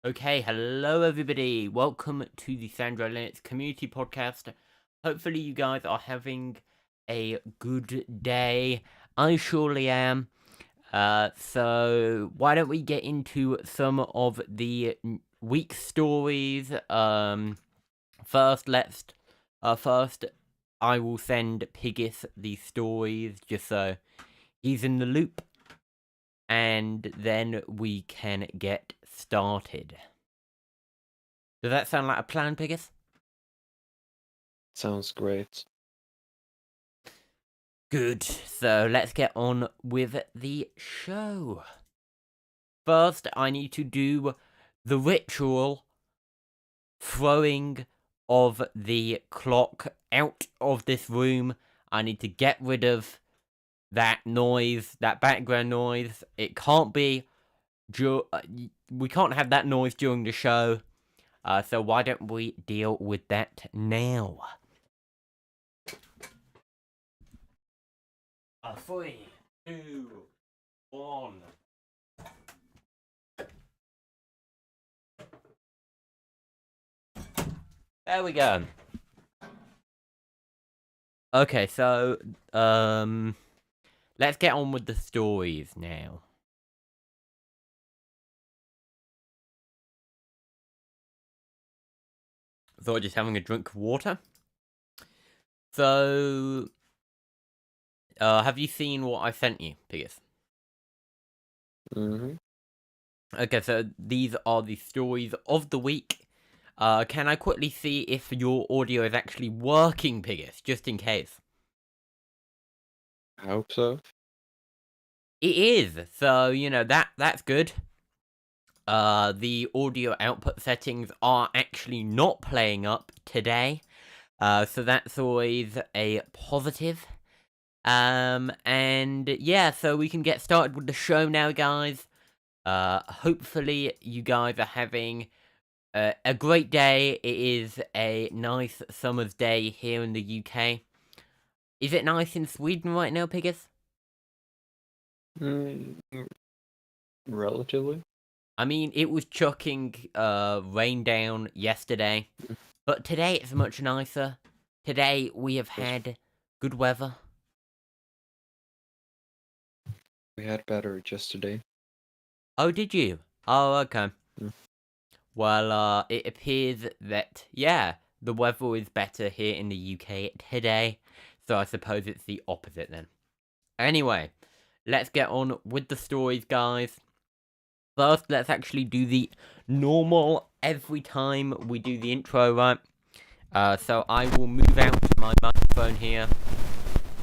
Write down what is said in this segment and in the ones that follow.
Okay, hello everybody. Welcome to the Sandro Linux Community Podcast. Hopefully you guys are having a good day. I surely am. So why don't we get into some of the week stories? First, first I will send Piggis the stories just so he's in the loop, and then we can get started. Does that sound like a plan, Piggis? Sounds great. Good. So let's get on with the show. First, I need to do the ritual throwing of the clock out of this room. I need to get rid of that noise, that background noise. It can't be... we can't have that noise during the show. So why don't we deal with that now? 3, 2, 1. There we go. Okay, so let's get on with the stories now. Thought just having a drink of water. So, have you seen what I sent you, Piggis? Okay, so these are the stories of the week. Can I quickly see if your audio is actually working, Piggis, just in case? I hope so. It is, so, that's good. The audio output settings are actually not playing up today. So that's always a positive. And yeah, so we can get started with the show now, guys. Hopefully you guys are having a great day. It is a nice summer's day here in the UK. Is it nice in Sweden right now, Piggis? Relatively. I mean, it was chucking rain down yesterday, but today it's much nicer. Today we have had good weather. We had better just today. Oh, did you? Oh, okay. Mm. Well, it appears that, yeah, the weather is better here in the UK today, so I suppose it's the opposite then. Anyway, let's get on with the stories, guys. First, let's actually do the normal every time we do the intro, right? So I will move out my microphone here.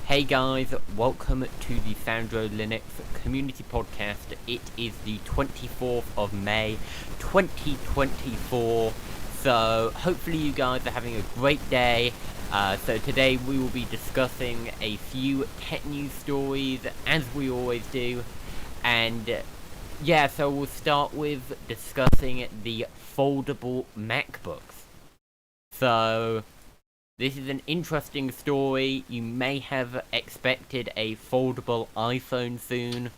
Hey guys, welcome to the Sandro Linux Community Podcast. It is the 24th of May, 2024. So hopefully you guys are having a great day. So today we will be discussing a few tech news stories, as we always do. And yeah, so we'll start with discussing the foldable Macbooks. So this is an interesting story. You may have expected a foldable iPhone soon.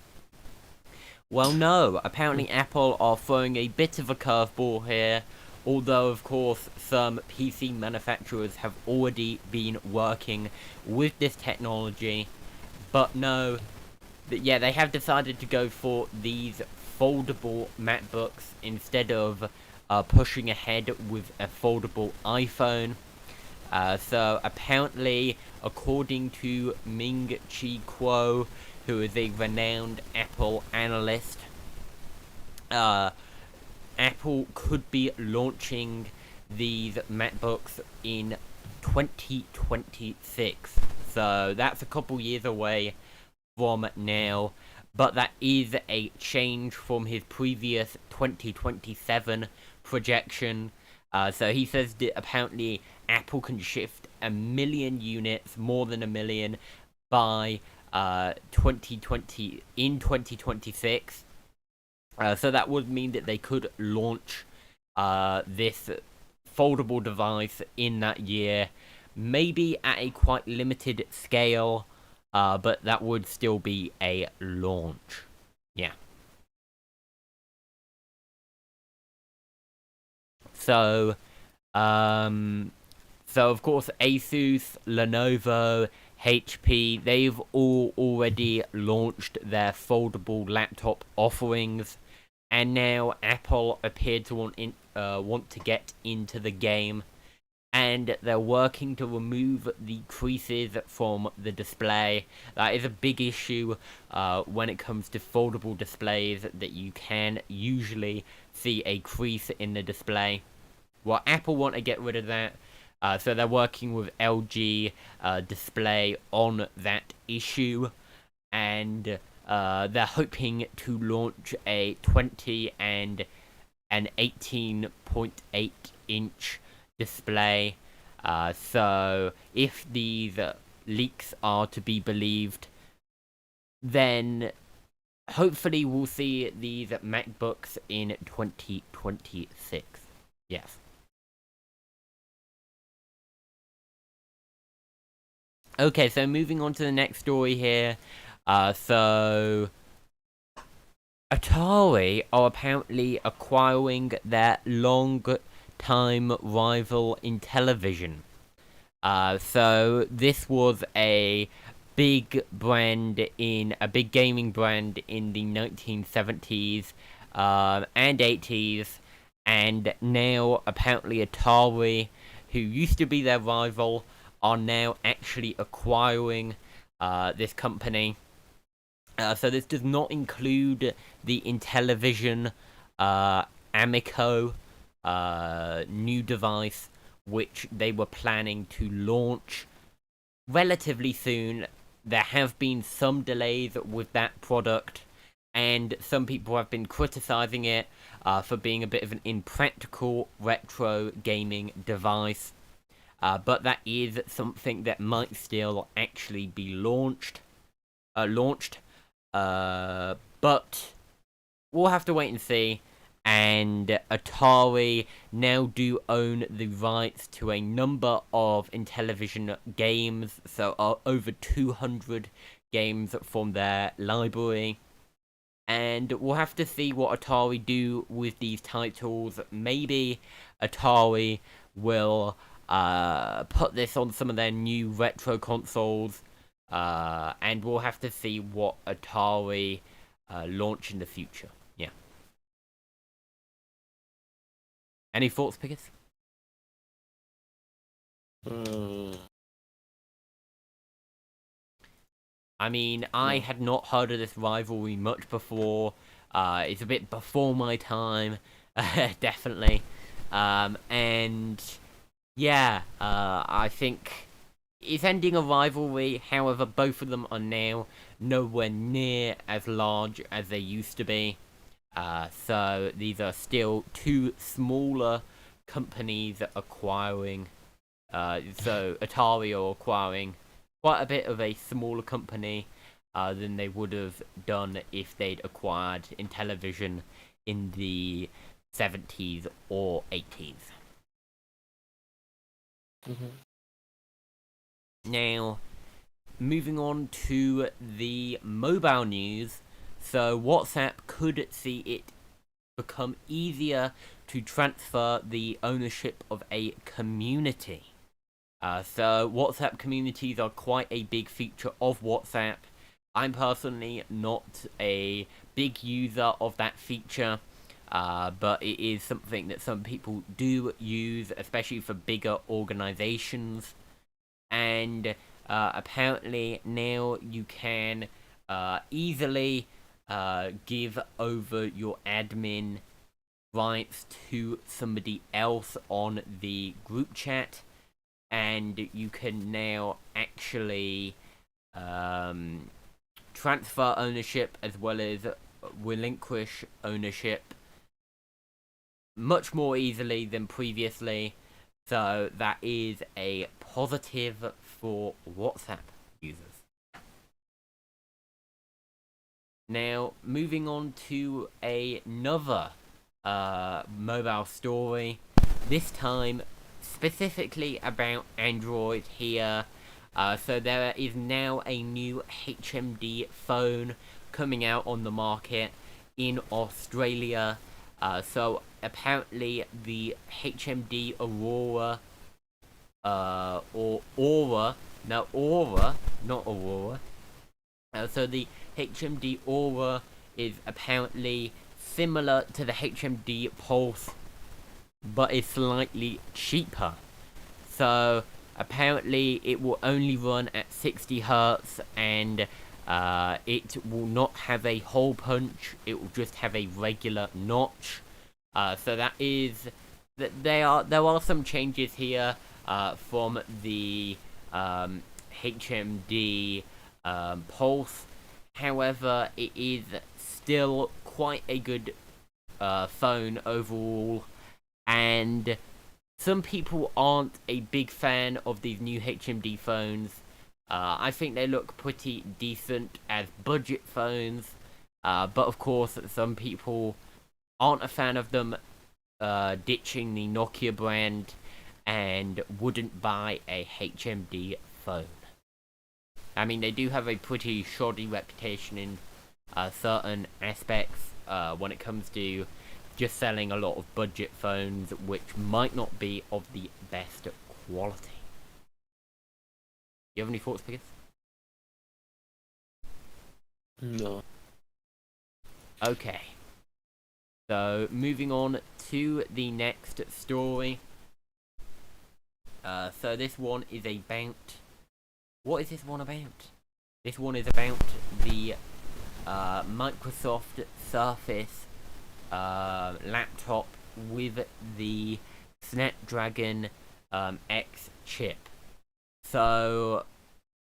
Well, no. Apparently Apple are throwing a bit of a curveball here. Although, of course, some PC manufacturers have already been working with this technology. But no. Yeah, they have decided to go for these foldable MacBooks instead of pushing ahead with a foldable iPhone. So apparently, according to Ming Chi Kuo, who is a renowned Apple analyst, Apple could be launching these MacBooks in 2026. So that's a couple years away from now. But that is a change from his previous 2027 projection. So he says that apparently Apple can shift 1 million units, more than 1 million, by 2026. So that would mean that they could launch this foldable device in that year, maybe at a quite limited scale, but that would still be a launch. Yeah. So, so of course Asus, Lenovo, HP, they've all already launched their foldable laptop offerings, and now Apple appeared to want to get into the game, and they're working to remove the creases from the display. That is a big issue when it comes to foldable displays, that you can usually see a crease in the display. Well, Apple want to get rid of that, so they're working with LG Display on that issue, and they're hoping to launch a 20 and an 18.8 inch display. So if these leaks are to be believed, then hopefully we'll see these MacBooks in 2026. Yes. Okay, so moving on to the next story here. So Atari are apparently acquiring their long-time rival Intellivision. So this was a big gaming brand in the 1970s and 80s, and now apparently Atari, who used to be their rival, are now actually acquiring this company. So this does not include the Intellivision Amico new device, which they were planning to launch relatively soon. There have been some delays with that product, and some people have been criticizing it for being a bit of an impractical retro gaming device. But that is something that might still actually be launched. But we'll have to wait and see. And Atari now do own the rights to a number of Intellivision games, so over 200 games from their library. And we'll have to see what Atari do with these titles. Maybe Atari will put this on some of their new retro consoles, and we'll have to see what Atari launch in the future. Yeah. Any thoughts, Pickers? I mean, I had not heard of this rivalry much before. It's a bit before my time, definitely. And yeah, I think it's ending a rivalry. However, both of them are now nowhere near as large as they used to be. So these are still two smaller companies acquiring. So Atari are acquiring quite a bit of a smaller company than they would have done if they'd acquired Intellivision in the 70s or 80s. Now, moving on to the mobile news. So WhatsApp could see it become easier to transfer the ownership of a community. So WhatsApp communities are quite a big feature of WhatsApp. I'm personally not a big user of that feature, but it is something that some people do use, especially for bigger organizations. And apparently now you can easily give over your admin rights to somebody else on the group chat, and you can now actually transfer ownership as well as relinquish ownership much more easily than previously. So that is a positive for WhatsApp users. Now, moving on to another mobile story, this time specifically about Android here. So there is now a new HMD phone coming out on the market in Australia. So apparently the HMD Aurora, or Aura, no Aura, not Aurora. So the HMD Aura is apparently similar to the HMD Pulse, but is slightly cheaper. So apparently it will only run at 60 hertz, and it will not have a hole punch. It will just have a regular notch. So that is that there are some changes here from the HMD Pulse. However, it is still quite a good phone overall, and some people aren't a big fan of these new HMD phones. I think they look pretty decent as budget phones, but of course some people aren't a fan of them, ditching the Nokia brand and wouldn't buy a HMD phone. I mean, they do have a pretty shoddy reputation in certain aspects when it comes to just selling a lot of budget phones, which might not be of the best quality. You have any thoughts, Pickers? No. Okay. So, moving on to the next story. So this one is about... What is this one about? This one is about the Microsoft Surface laptop with the Snapdragon X chip. So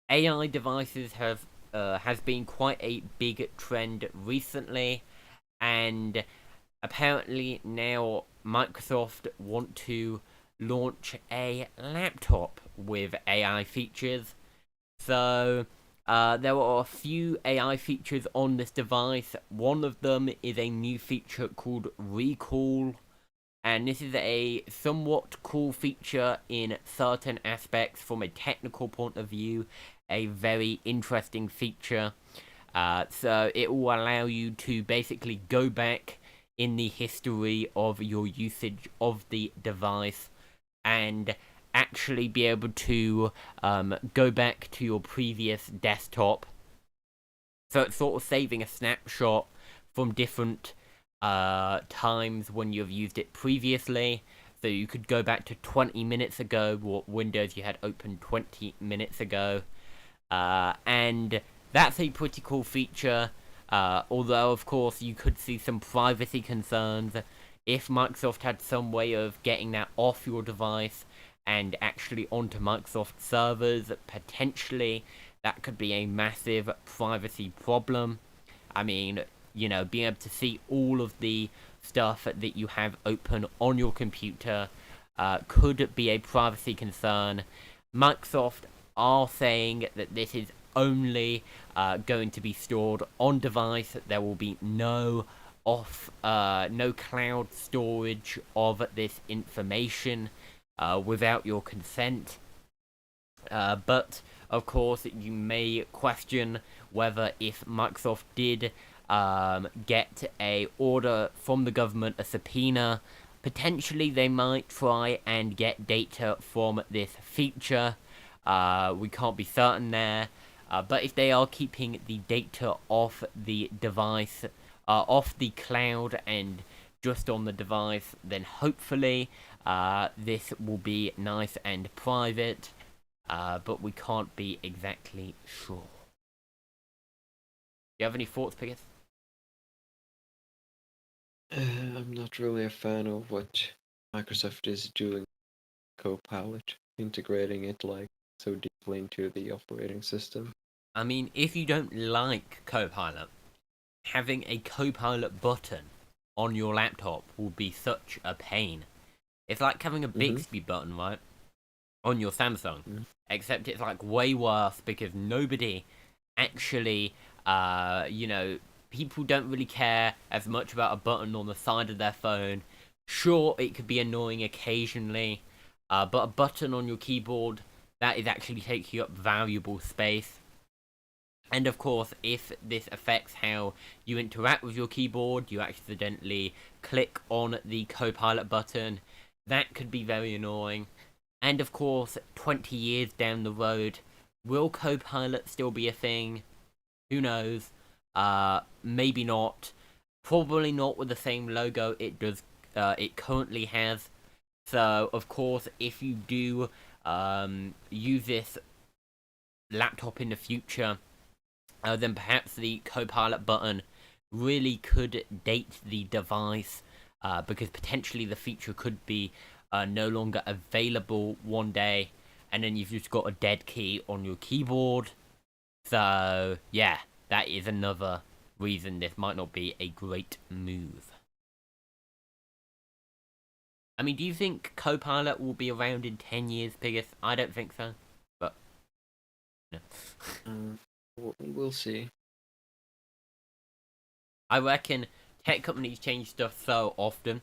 AI devices has been quite a big trend recently, and apparently now Microsoft want to launch a laptop with AI features. So there are a few AI features on this device. One of them is a new feature called Recall, and this is a somewhat cool feature in certain aspects from a technical point of view. A very interesting feature. So it will allow you to basically go back in the history of your usage of the device and actually be able to go back to your previous desktop. So it's sort of saving a snapshot from different times when you've used it previously. So you could go back to 20 minutes ago, what windows you had open 20 minutes ago. And that's a pretty cool feature. Although, of course, you could see some privacy concerns. If Microsoft had some way of getting that off your device and actually onto Microsoft servers, potentially that could be a massive privacy problem. I mean, you know, being able to see all of the stuff that you have open on your computer could be a privacy concern. Microsoft are saying that this is only going to be stored on device. There will be no cloud storage of this information without your consent. But of course, you may question whether if Microsoft did get a order from the government, a subpoena, potentially they might try and get data from this feature. We can't be certain there. But if they are keeping the data off the device, off the cloud and just on the device, then hopefully this will be nice and private. But we can't be exactly sure. Do you have any thoughts, Piggis? I'm not really a fan of what Microsoft is doing. Copilot, integrating it like so deeply into the operating system. I mean, if you don't like Copilot, having a Copilot button on your laptop will be such a pain. It's like having a Bixby button, right? On your Samsung. Except it's like way worse because nobody actually, people don't really care as much about a button on the side of their phone. Sure, it could be annoying occasionally, but a button on your keyboard, that is actually taking up valuable space. And of course, if this affects how you interact with your keyboard, you accidentally click on the Copilot button. That could be very annoying. And of course, 20 years down the road, will Copilot still be a thing? Who knows? Maybe not. Probably not with the same logo it currently has. So, of course, if you do use this laptop in the future, then perhaps the Copilot button really could date the device, because potentially the feature could be no longer available one day, and then you've just got a dead key on your keyboard. So, yeah, that is another reason this might not be a great move. I mean, do you think Copilot will be around in 10 years, Pigus? I don't think so, but, no. We'll see. I reckon tech companies change stuff so often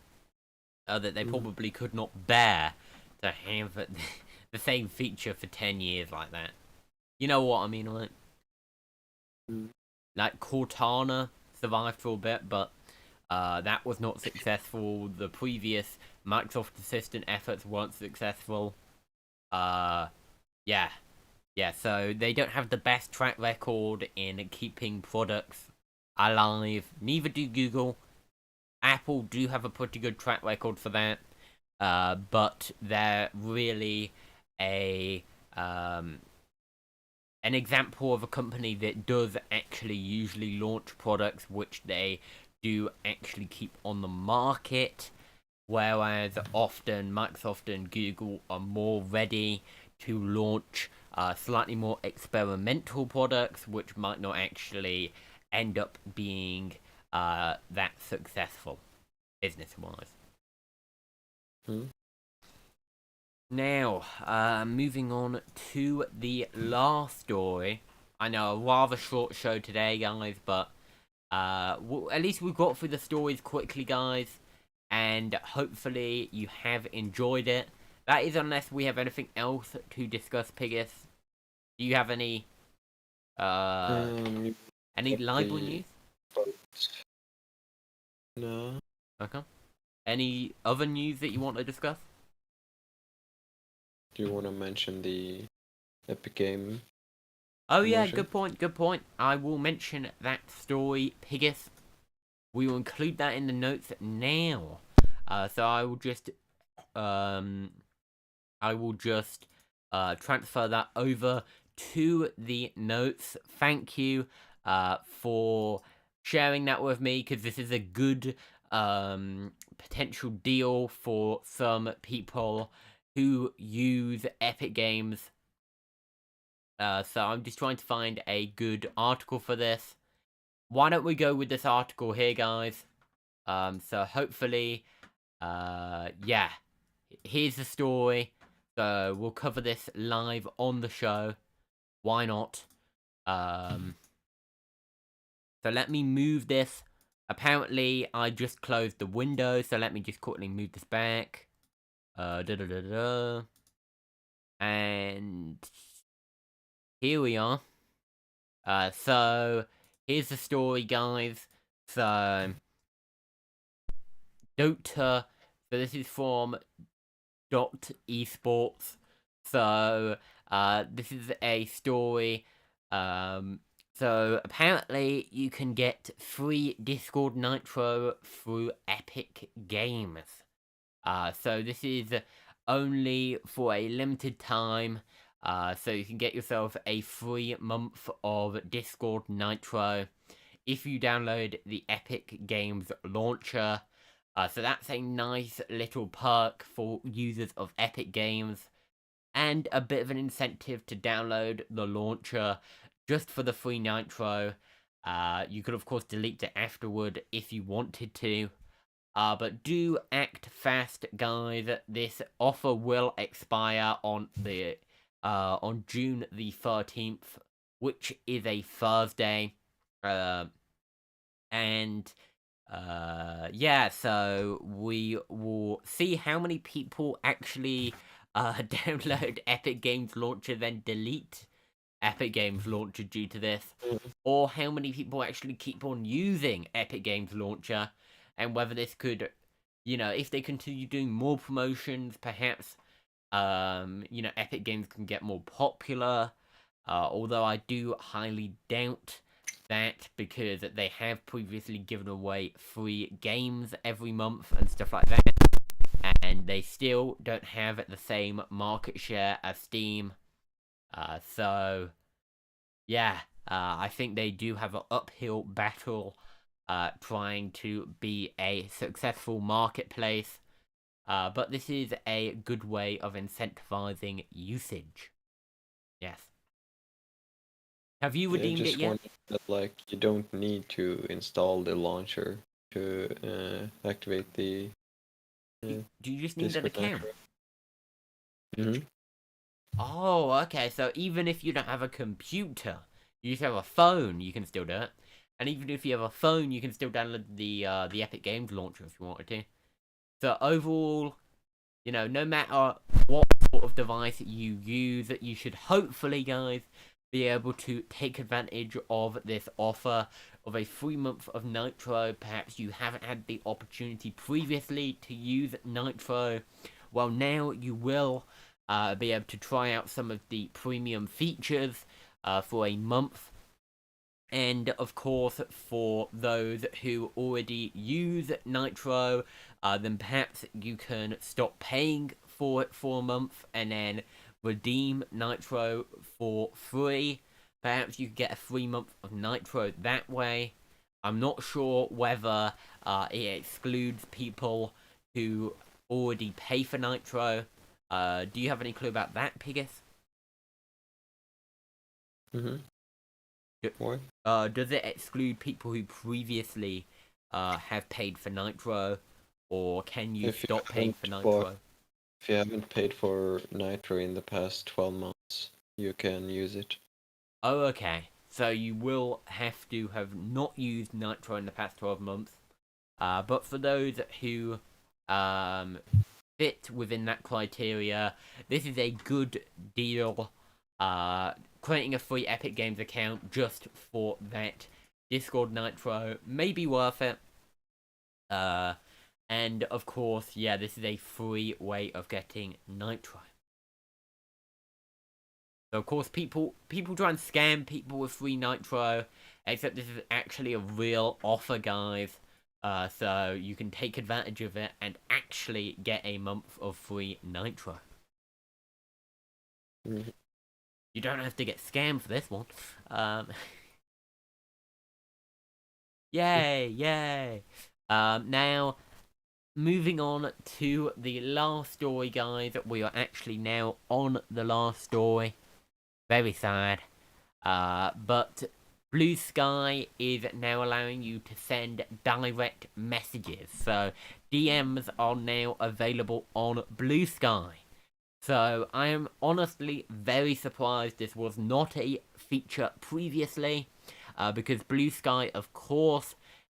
that they probably could not bear to have the same feature for 10 years like that. You know what I mean, right? Like, Cortana survived for a bit, but that was not successful. The previous Microsoft Assistant efforts weren't successful. Yeah, so they don't have the best track record in keeping products alive. Neither do Google. Apple do have a pretty good track record for that, but they're really an example of a company that does actually usually launch products which they do actually keep on the market, whereas often Microsoft and Google are more ready to launch slightly more experimental products which might not actually end up being that successful business-wise. Now, moving on to the last story. I know, a rather short show today, guys, but at least we got through the stories quickly, guys, and hopefully you have enjoyed it. That is, unless we have anything else to discuss, Pigus. Do you have any library news? No. Okay. Any other news that you want to discuss? Do you want to mention the Epic Game? Oh yeah, good point. I will mention that story, Pigus. We will include that in the notes now. So I will just transfer that over to the notes. Thank you for sharing that with me, because this is a good potential deal for some people who use Epic Games. So I'm just trying to find a good article for this. Why don't we go with this article here, guys? So hopefully, yeah, here's the story. So we'll cover this live on the show. Why not? So let me move this. Apparently, I just closed the window, so let me just quickly move this back. And here we are. So here's the story, guys. So Dota. So this is from .esports. So this is a story. So apparently you can get free Discord Nitro through Epic Games. So this is only for a limited time. So you can get yourself a free month of Discord Nitro if you download the Epic Games launcher. So that's a nice little perk for users of Epic Games, and a bit of an incentive to download the launcher just for the free Nitro. You could of course delete it afterward if you wanted to. But do act fast, guys. This offer will expire on June the 13th, which is a Thursday. Yeah, so we will see how many people actually download Epic Games Launcher then delete Epic Games Launcher due to this, or how many people actually keep on using Epic Games Launcher and whether this could, if they continue doing more promotions, perhaps, Epic Games can get more popular. Although I do highly doubt that, because they have previously given away free games every month and stuff like that, and they still don't have the same market share as Steam. So, yeah, I think they do have an uphill battle trying to be a successful marketplace. But this is a good way of incentivizing usage. Yes. Have you redeemed it just yet? wanted that you don't need to install the launcher to activate the Do you just need an Discord account? Nitro. Mm-hmm. Oh, okay. So even if you don't have a computer, you just have a phone, you can still do it. And even if you have a phone, you can still download the Epic Games launcher if you wanted to. So overall, no matter what sort of device you use, you should hopefully, guys, be able to take advantage of this offer of a 3 month of Nitro. Perhaps you haven't had the opportunity previously to use Nitro. Well, now you will be able to try out some of the premium features for a month. And of course, for those who already use Nitro, then perhaps you can stop paying for it for a month and then redeem Nitro for free. Perhaps you could get a 3 month of Nitro that way. I'm not sure whether it excludes people who already pay for Nitro. Do you have any clue about that, Pigus? Mm-hmm. What? Does it exclude people who previously have paid for Nitro, or can you If you stop paying for haven't Nitro? If you haven't paid for Nitro in the past 12 months, you can use it. Oh, okay. So you will have to have not used Nitro in the past 12 months. But for those who fit within that criteria, this is a good deal. Creating a free Epic Games account just for that Discord Nitro may be worth it. And of course, yeah, this is a free way of getting Nitro. So of course, people try and scam people with free Nitro, except this is actually a real offer, guys. So you can take advantage of it and actually get a month of free Nitro. Mm-hmm. You don't have to get scammed for this one. Yay, yay. Now, moving on to the last story, guys. We are actually now on the last story. Very sad. But Blue Sky is now allowing you to send direct messages. So DMs are now available on Blue Sky. So I am honestly very surprised this was not a feature previously, because Blue Sky, of course,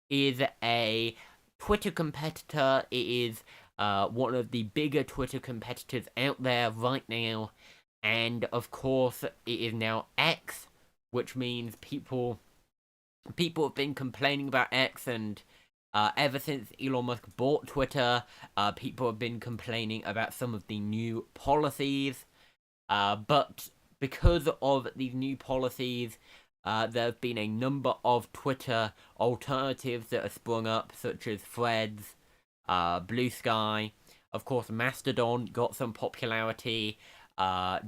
is a Twitter competitor. It is one of the bigger Twitter competitors out there right now. And of course, it is now X, which means people have been complaining about X, and ever since Elon Musk bought Twitter, people have been complaining about some of the new policies. But because of these new policies, there have been a number of Twitter alternatives that have sprung up, such as Threads, Blue Sky. Of course, Mastodon got some popularity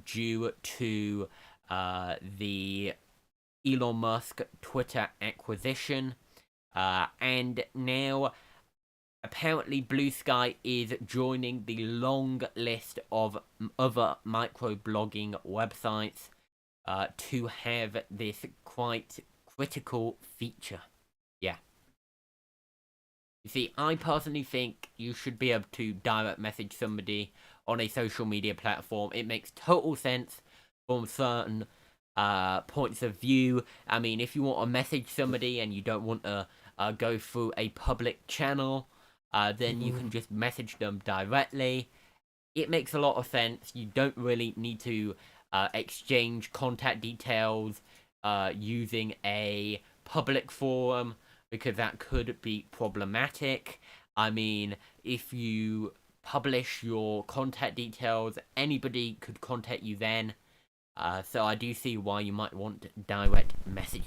due to the Elon Musk Twitter acquisition. And now, apparently, Blue Sky is joining the long list of other microblogging websites to have this quite critical feature. Yeah. You see, I personally think you should be able to direct message somebody on a social media platform. It makes total sense from certain points of view. I mean, if you want to message somebody and you don't want to go through a public channel, then you can just message them directly. It makes a lot of sense. You don't really need to exchange contact details using a public forum. because that could be problematic. I mean, if you publish your contact details, anybody could contact you then. So I do see why you might want direct messages.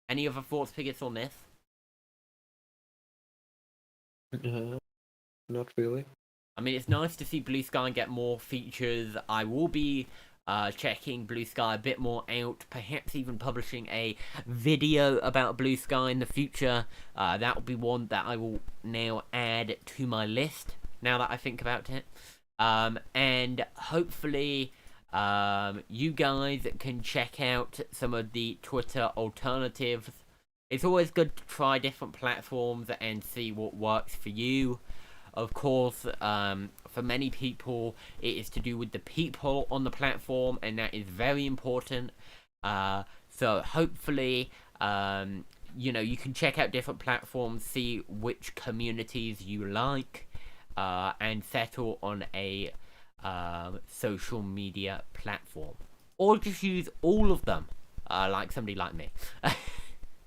Any other thoughts, Piggis, on this? Not really. I mean, it's nice to see Blue Sky get more features. I will be checking Blue Sky a bit more out, perhaps even publishing a video about Blue Sky in the future. That will be one that I will now add to my list, now that I think about it. And hopefully you guys can check out some of the Twitter alternatives. It's always good to try different platforms and see what works for you. Of course, for many people, it is to do with the people on the platform, and that is very important. So hopefully, you can check out different platforms, see which communities you like, and settle on a social media platform. Or just use all of them, like somebody like me.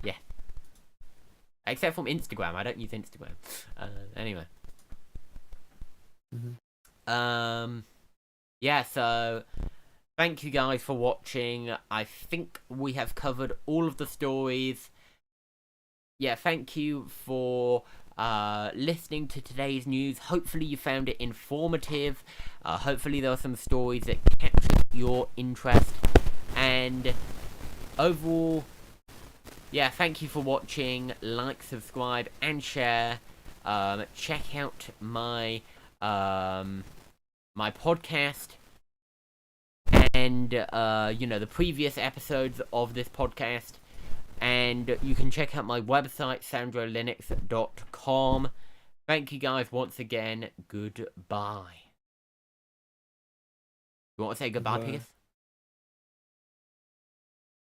Yeah. Except from Instagram. I don't use Instagram. Anyway. Yeah, so thank you guys for watching. I think we have covered all of the stories. Yeah, thank you for listening to today's news. Hopefully you found it informative. Hopefully there are some stories that captured your interest. And overall, yeah, thank you for watching. Like, subscribe, and share. Check out my my podcast and the previous episodes of this podcast, and you can check out my website sandrolinux.com. Thank you guys once again. Goodbye. You want to say goodbye, Piers?